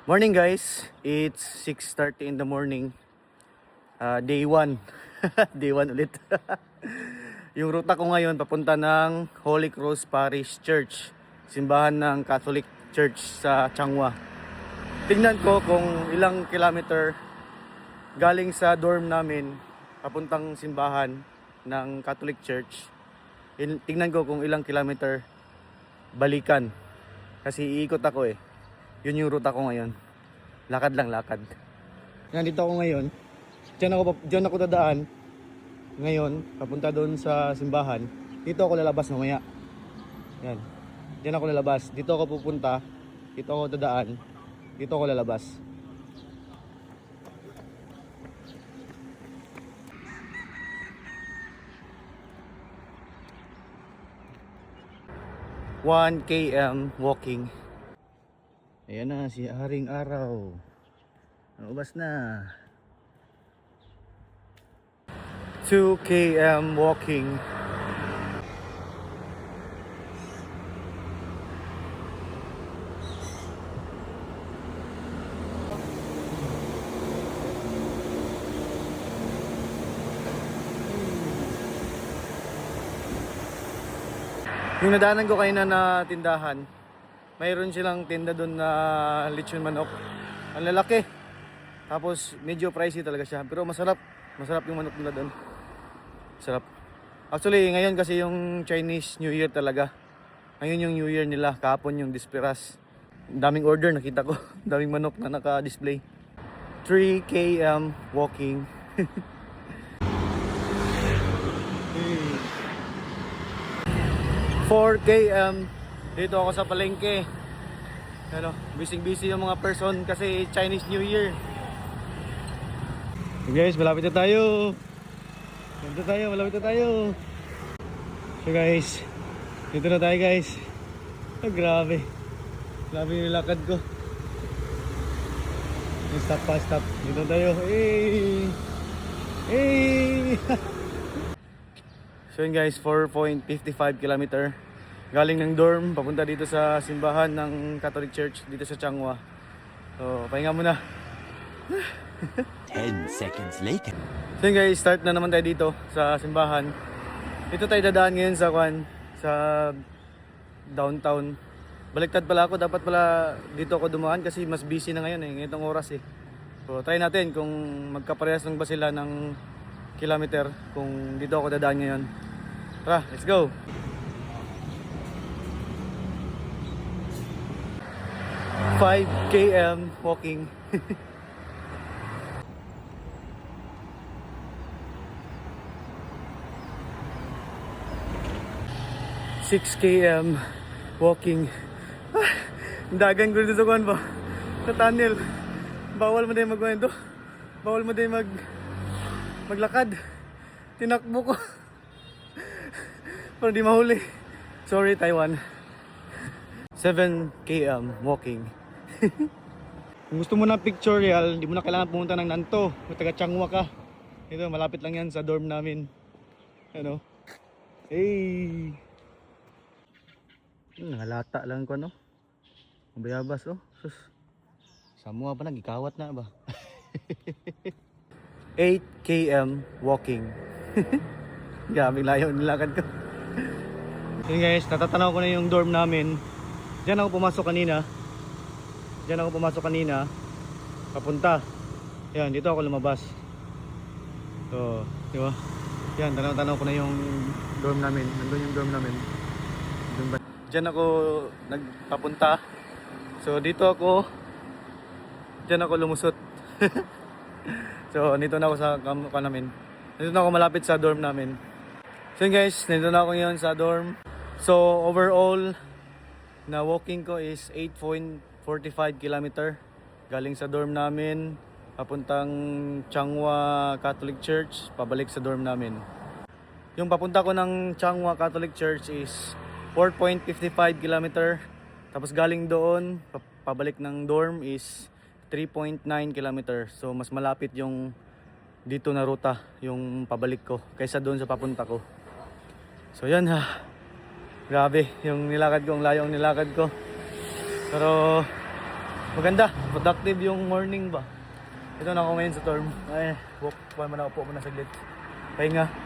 Morning guys, it's 6:30 in the morning. Day 1. Day 1 ulit. Yung ruta ko ngayon papunta ng Holy Cross Parish Church, simbahan ng Catholic Church sa Changhua. Tingnan ko kung ilang kilometer galing sa dorm namin papuntang simbahan ng Catholic Church. Tingnan ko kung ilang kilometer balikan. Kasi iikot ako eh. Yun yung ruta ko ngayon. Lakad lang, lakad. Nandito ako ngayon. Diyan ako dadaan. Ngayon, papunta doon sa simbahan. Dito ako lalabas mamaya. Yan. Diyan ako lalabas. Dito ako pupunta. Dito ako dadaan. Dito ako lalabas. One km walking. Ayan na si Haring Araw. Naubas na. 2 km walking. Yung nadaanan ko kayo na tindahan, mayroon silang tinda doon na lechon manok. Ang lalaki. Tapos medyo pricey talaga siya. Pero masarap. Masarap yung manok nila doon. Sarap. Actually ngayon kasi yung Chinese New Year talaga. Ngayon yung New Year nila. Kahapon yung Disperas. Daming order nakita ko. Daming manok na naka-display. 3 km walking. 4 km. Dito ako sa palengke. Ano, busy yung mga person kasi Chinese New Year. Guys, malapit na tayo. Malapit na tayo. So guys, dito na tayo guys. Grabe. Grabe yung lakad ko. Stop. Dito na tayo. Hey! So yun guys, 4.55 kilometer. Galing ng dorm, papunta dito sa simbahan ng Catholic Church dito sa Changhua. So, pahinga muna. 10 seconds later. So yun guys, start na naman tayo dito sa simbahan. Dito tayo dadaan ngayon sa downtown. Baliktad pala ako, dapat pala dito ako dumaan kasi mas busy na ngayon ngayong oras eh. So try natin kung magkaparehas lang ba sila ng kilometer kung dito ako dadaan ngayon. Tara, let's go! 5 km walking. 6 km walking. Dagan ko dito sa kuwan ba? Sa tunnel. Bawal mo din magkwento. Bawal mo din maglakad. Tinakbo ko. Para di mahuli. Sorry Taiwan. 7 km walking. Kung gusto mo ng pictorial, hindi mo na kailangan pumunta ng Nanto. Kung taga Changhua ka. Ito, malapit lang yan sa dorm namin. Ano? Hey! Nangalata lang ko, no? Ang bayabas, oh. Sus. Samua pa nagikawat na ba? 8 km walking. Gaming layo nilakad ko. Yun guys, natatanaw ko na yung dorm namin. Diyan ako pumasok kanina. Papunta. Yan, dito ako lumabas. So, di ba? Yan, tanaw ko na yung dorm namin. Nandun yung dorm namin. Diyan ako nagpapunta. So, diyan ako lumusot. So, nito na ako sa kamukha namin. Nandito na ako malapit sa dorm namin. So yun guys, nandito na ako ngayon sa dorm. So, overall, na walking ko is 8.45 kilometer galing sa dorm namin papuntang Changhua Catholic Church pabalik sa dorm namin. Yung papunta ko ng Changhua Catholic Church is 4.55 kilometer, tapos galing doon pabalik ng dorm is 3.9 kilometer. So mas malapit yung dito na ruta yung pabalik ko kaysa doon sa papunta ko. So yan ha. Grabe, yung nilakad ko, ang layo ang nilakad ko. Pero maganda, productive yung morning ba. Ito na ako ngayon sa dorm. Ay, walk pa man ako po muna saglit. Pahinga.